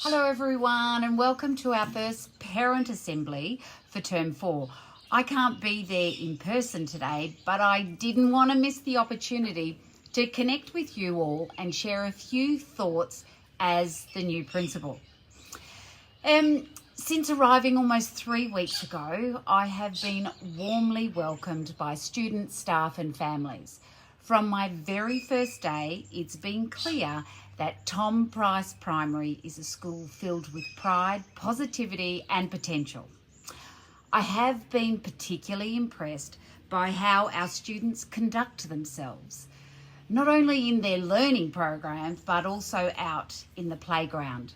Hello everyone and welcome to our first parent assembly for term 4. I can't be there in person today, but I didn't want to miss the opportunity to connect with you all and share a few thoughts as the new principal. Since arriving almost 3 weeks ago, I have been warmly welcomed by students, staff and families. From my very first day, it's been clear that Tom Price Primary is a school filled with pride, positivity and potential. I have been particularly impressed by how our students conduct themselves, not only in their learning programs, but also out in the playground.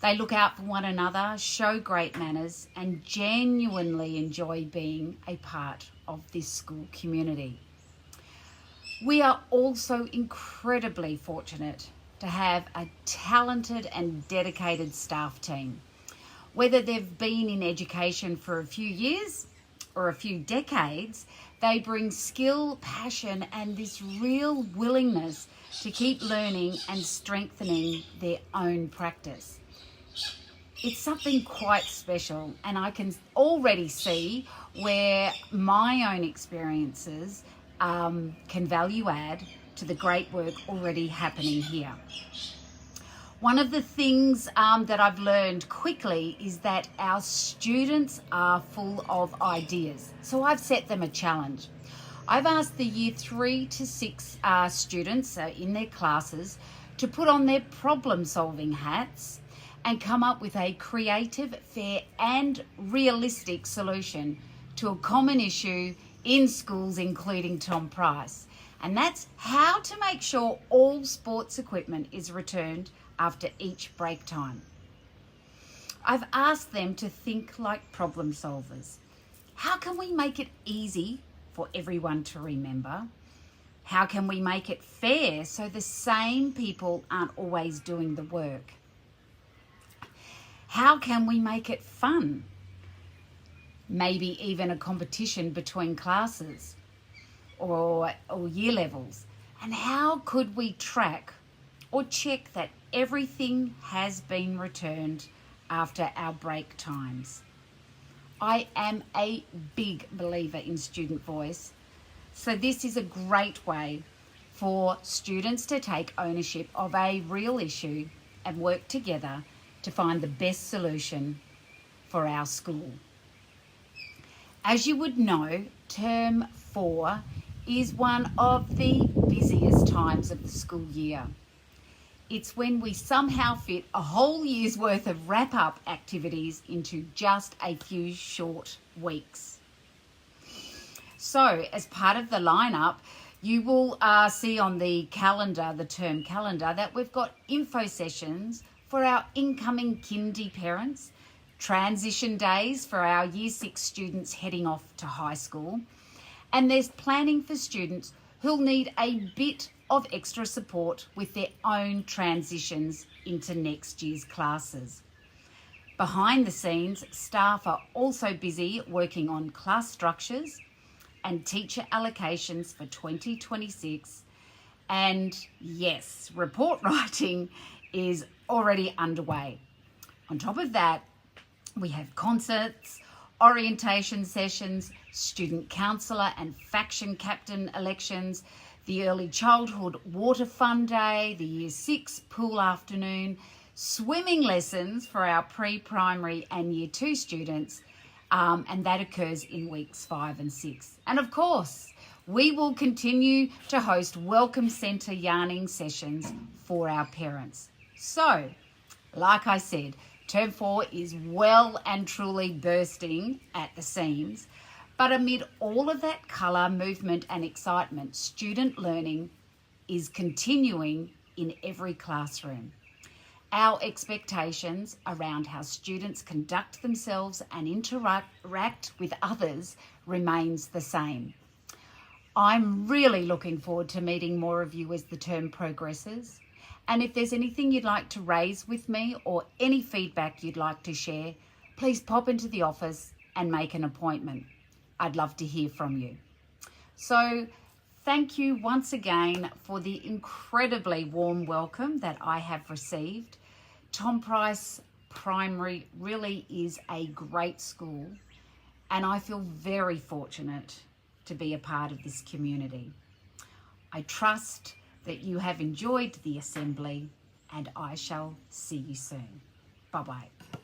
They look out for one another, show great manners and genuinely enjoy being a part of this school community. We are also incredibly fortunate to have a talented and dedicated staff team. Whether they've been in education for a few years or a few decades, they bring skill, passion, and this real willingness to keep learning and strengthening their own practice. It's something quite special, and I can already see where my own experiences can value add to the great work already happening here. One of the things that I've learned quickly is that our students are full of ideas. So I've set them a challenge. I've asked the year 3 to 6 students in their classes to put on their problem-solving hats and come up with a creative, fair and realistic solution to a common issue in schools, including Tom Price. And that's how to make sure all sports equipment is returned after each break time. I've asked them to think like problem solvers. How can we make it easy for everyone to remember? How can we make it fair so the same people aren't always doing the work? How can we make it fun? Maybe even a competition between classes or year levels. And how could we track or check that everything has been returned after our break times? I am a big believer in student voice, so this is a great way for students to take ownership of a real issue and work together to find the best solution for our school. As you would know, term 4 is one of the busiest times of the school year. It's when we somehow fit a whole year's worth of wrap-up activities into just a few short weeks. So, as part of the lineup, you will see on the calendar, the term calendar, that we've got info sessions for our incoming kindy parents, transition days for our year 6 students heading off to high school, and there's planning for students who'll need a bit of extra support with their own transitions into next year's classes. Behind the scenes, staff are also busy working on class structures and teacher allocations for 2026. And yes, report writing is already underway. On top of that, we have concerts, orientation sessions, student counsellor and faction captain elections, the early childhood water fun day, the year 6 pool afternoon, swimming lessons for our pre-primary and year 2 students, and that occurs in weeks 5 and 6. And of course, we will continue to host Welcome Centre yarning sessions for our parents. So, like I said, term 4 is well and truly bursting at the seams, but amid all of that colour, movement and excitement, student learning is continuing in every classroom. Our expectations around how students conduct themselves and interact with others remains the same. I'm really looking forward to meeting more of you as the term progresses. And if there's anything you'd like to raise with me or any feedback you'd like to share, please pop into the office and make an appointment. I'd love to hear from you. So thank you once again for the incredibly warm welcome that I have received. Tom Price Primary really is a great school, and I feel very fortunate to be a part of this community. I trust that you have enjoyed the assembly, and I shall see you soon. Bye-bye.